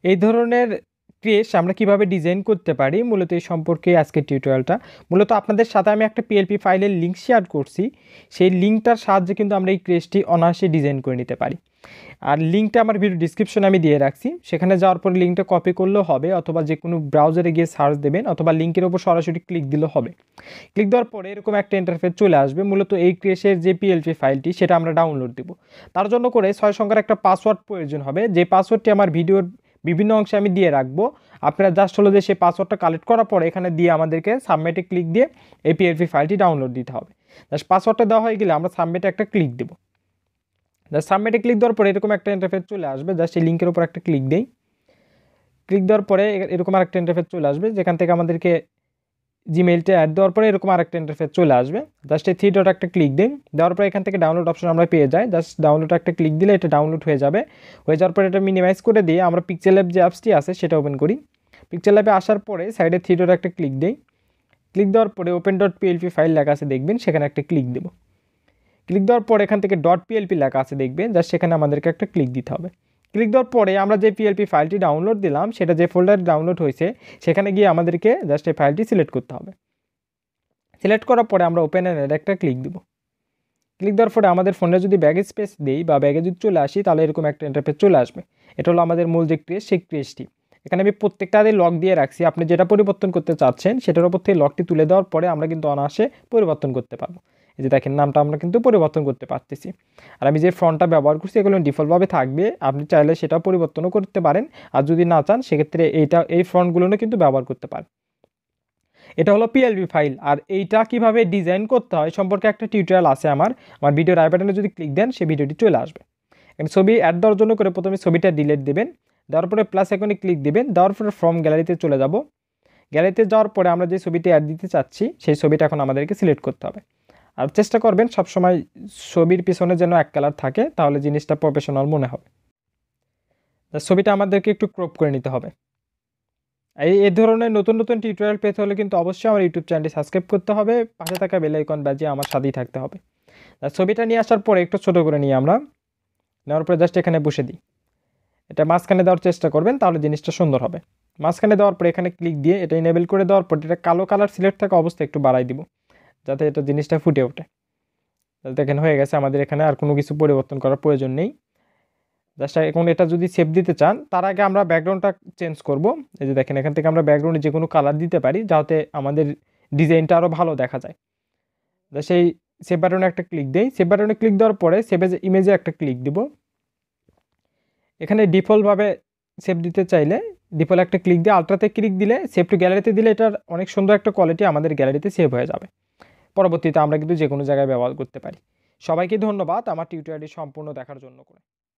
এই ধরনের ক্রেশ আমরা কিভাবে ডিজাইন করতে পারি মূলত এই সম্পর্কে আজকের টিউটোরিয়ালটা। মূলত আপনাদের সাথে আমি একটা পিএলপি ফাইলের লিঙ্ক শেয়ার করছি, সেই লিঙ্কটার সাহায্যে কিন্তু আমরা এই ক্রেশটি অনায়াসে ডিজাইন করে নিতে পারি। আর লিঙ্কটা আমার ভিডিও ডিসক্রিপশনে আমি দিয়ে রাখছি, সেখানে যাওয়ার পরে লিঙ্কটা কপি করলেও হবে, অথবা যে কোনো ব্রাউজারে গিয়ে সার্চ দেবেন, অথবা লিঙ্কের ওপর সরাসরি ক্লিক দিলেও হবে। ক্লিক দেওয়ার পরে এরকম একটা ইন্টারফেস চলে আসবে। মূলত এই ক্রেশের যে পিএলপি ফাইলটি সেটা আমরা ডাউনলোড দেব। তার জন্য করে 6 সংখ্যার একটা পাসওয়ার্ড প্রয়োজন হবে, যে পাসওয়ার্ডটি আমার ভিডিওর বিভিন্ন অংশে আমি দিয়ে রাখবো। আপনারা জাস্ট হলো যে সেই পাসওয়ার্ডটা কালেক্ট করার পরে এখানে দিয়ে আমাদেরকে সাবমিটে ক্লিক দিয়ে এই পিএলপি ফাইলটি ডাউনলোড দিতে হবে। জাস্ট পাসওয়ার্ডটা দেওয়া হয়ে গেলে আমরা সাবমিটে একটা ক্লিক দেবো। জাস্ট সাবমিটে ক্লিক দেওয়ার পরে এরকম একটা ইন্টারফেস চলে আসবে। জাস্ট এই লিঙ্কের উপর একটা ক্লিক দেই। ক্লিক দেওয়ার পরে এরকম আরেকটা ইন্টারফেস চলে আসবে, যেখান থেকে আমাদেরকে জিমেইলটা অ্যাড দেওয়ার পরে এরকম আরেকটা ইন্টারফেস চলে আসবে। জাস্ট এই 3 ডট একটা ক্লিক দিন, দেওয়ার পরে এখান থেকে ডাউনলোড অপশন আমরা পেয়ে যাই। জাস্ট ডাউনলোড একটা ক্লিক দিলে এটা ডাউনলোড হয়ে যাবে। হয়ে যাওয়ার পরে এটা মিনিমাইজ করে দিয়ে আমরা পিক্সেলল্যাব যে অ্যাপসটি আছে সেটা ওপেন করি। পিক্সেলল্যাবে আসার পরে সাইডে 3 ডট একটা ক্লিক দিই। ক্লিক দেওয়ার পরে ওপেন ডট পিএলপি ফাইল লেখা আছে দেখবেন, সেখানে একটা ক্লিক দেবো। ক্লিক দেওয়ার পরে এখান থেকে ডট পিএলপি লেখা আছে দেখবেন, জাস্ট সেখানে আমাদেরকে একটা ক্লিক দিতে হবে। ক্লিক দেওয়ার পরে আমরা যে পিএলপি ফাইলটি ডাউনলোড দিলাম সেটা যে ফোল্ডারে ডাউনলোড হয়েছে সেখানে গিয়ে আমাদেরকে জাস্ট এই ফাইলটি সিলেক্ট করতে হবে। সিলেক্ট করার পরে আমরা ওপেন এর একটা ক্লিক দেবো। ক্লিক দেওয়ার পরে আমাদের ফোনে যদি ব্যাগে স্পেস দিই বা ব্যাগে যদি চলে আসি তাহলে এরকম একটা ইন্টারফেস চলে আসবে। এটা হলো আমাদের মূল যে ক্রেশ, সেই ক্রেশটি। এখানে আমি প্রত্যেকটাতে লক দিয়ে রাখছি, আপনি যেটা পরিবর্তন করতে চাচ্ছেন সেটার উপর থেকে লকটি তুলে দেওয়ার পরে আমরা কিন্তু অনায়াসে পরিবর্তন করতে পারবো। এই যে দেখেন নামটা আমরা কিন্তু পরিবর্তন করতে পারতেছি। আর আমি যে ফন্টটা ব্যবহার করছি এগুলো ডিফল্টভাবে থাকবে, আপনি চাইলে সেটাও পরিবর্তনও করতে পারেন। আর যদি না চান সেক্ষেত্রে এই ফন্টগুলো কিন্তু ব্যবহার করতে পারেন। এটা হলো পিএলপি ফাইল। আর এইটা কিভাবে ডিজাইন করতে হয় সম্পর্কে একটা টিউটোরিয়াল আছে আমার ভিডিওর আই বাটনে যদি ক্লিক দেন সেই ভিডিওটি চলে আসবে। এখানে ছবি অ্যাড দেওয়ার জন্য করে প্রথমে ছবিটা ডিলিট দেবেন, দেওয়ার পরে প্লাস আইকনে ক্লিক দেবেন, দেওয়ার পরে ফ্রম গ্যালারিতে চলে যাব। গ্যালারিতে যাওয়ার পরে আমরা যে ছবিটি অ্যাড দিতে চাচ্ছি সেই ছবিটা এখন আমাদেরকে সিলেক্ট করতে হবে। আর চেষ্টা করবেন সবসময় ছবির পিছনে যেন এক কালার থাকে, তাহলে জিনিসটা প্রফেশনাল মনে হবে। ছবিটা আমাদেরকে একটু ক্রপ করে নিতে হবে। এই ধরনের নতুন নতুন টিউটোরিয়াল পেতে হলে কিন্তু অবশ্যই আমার ইউটিউব চ্যানেলটি সাবস্ক্রাইব করতে হবে, পাশে থাকা বেল আইকন বাজিয়ে আমার সাথেই থাকতে হবে। ছবিটা নিয়ে আসার পরে একটু ছোটো করে নিই আমরা, নেওয়ার পরে জাস্ট এখানে বসে দিই। এটা মাঝখানে দেওয়ার চেষ্টা করবেন, তাহলে জিনিসটা সুন্দর হবে। মাঝখানে দেওয়ার পরে এখানে ক্লিক দিয়ে এটা ইনেবল করে দেওয়ার পর এটা কালো কালার সিলেক্ট থাকা অবস্থায় একটু বাড়াই দিব, যাতে এটা জিনিসটা ফুটে ওঠে। দেখেন হয়ে গেছে, আমাদের এখানে আর কোনো কিছু পরিবর্তন করার প্রয়োজন নেই। জাস্ট এখন এটা যদি সেভ দিতে চান তার আগে আমরা ব্যাকগ্রাউন্ডটা চেঞ্জ করব। এই যে দেখেন এখান থেকে আমরা ব্যাকগ্রাউন্ডে যে কোনো কালার দিতে পারি, যাতে আমাদের ডিজাইনটা আরও ভালো দেখা যায়। সেই সেভ বাটনে একটা ক্লিক দেই। সেভ বাটনে ক্লিক দেওয়ার পরে সেভ এজ ইমেজে একটা ক্লিক দিব। এখানে ডিফল্টভাবে সেভ দিতে চাইলে ডিফল্ট একটা ক্লিক দিয়ে আলট্রাতে ক্লিক দিলে সেভ টু গ্যালারিতে দিলে এটার অনেক সুন্দর একটা কোয়ালিটি আমাদের গ্যালারিতে সেভ হয়ে যাবে। পরবর্তীতে আমরা কিন্তু যে কোনো জায়গায় ব্যবহার করতে পারি। সবাইকে ধন্যবাদ আমার টিউটোরিয়ালটি সম্পূর্ণ দেখার জন্য করে।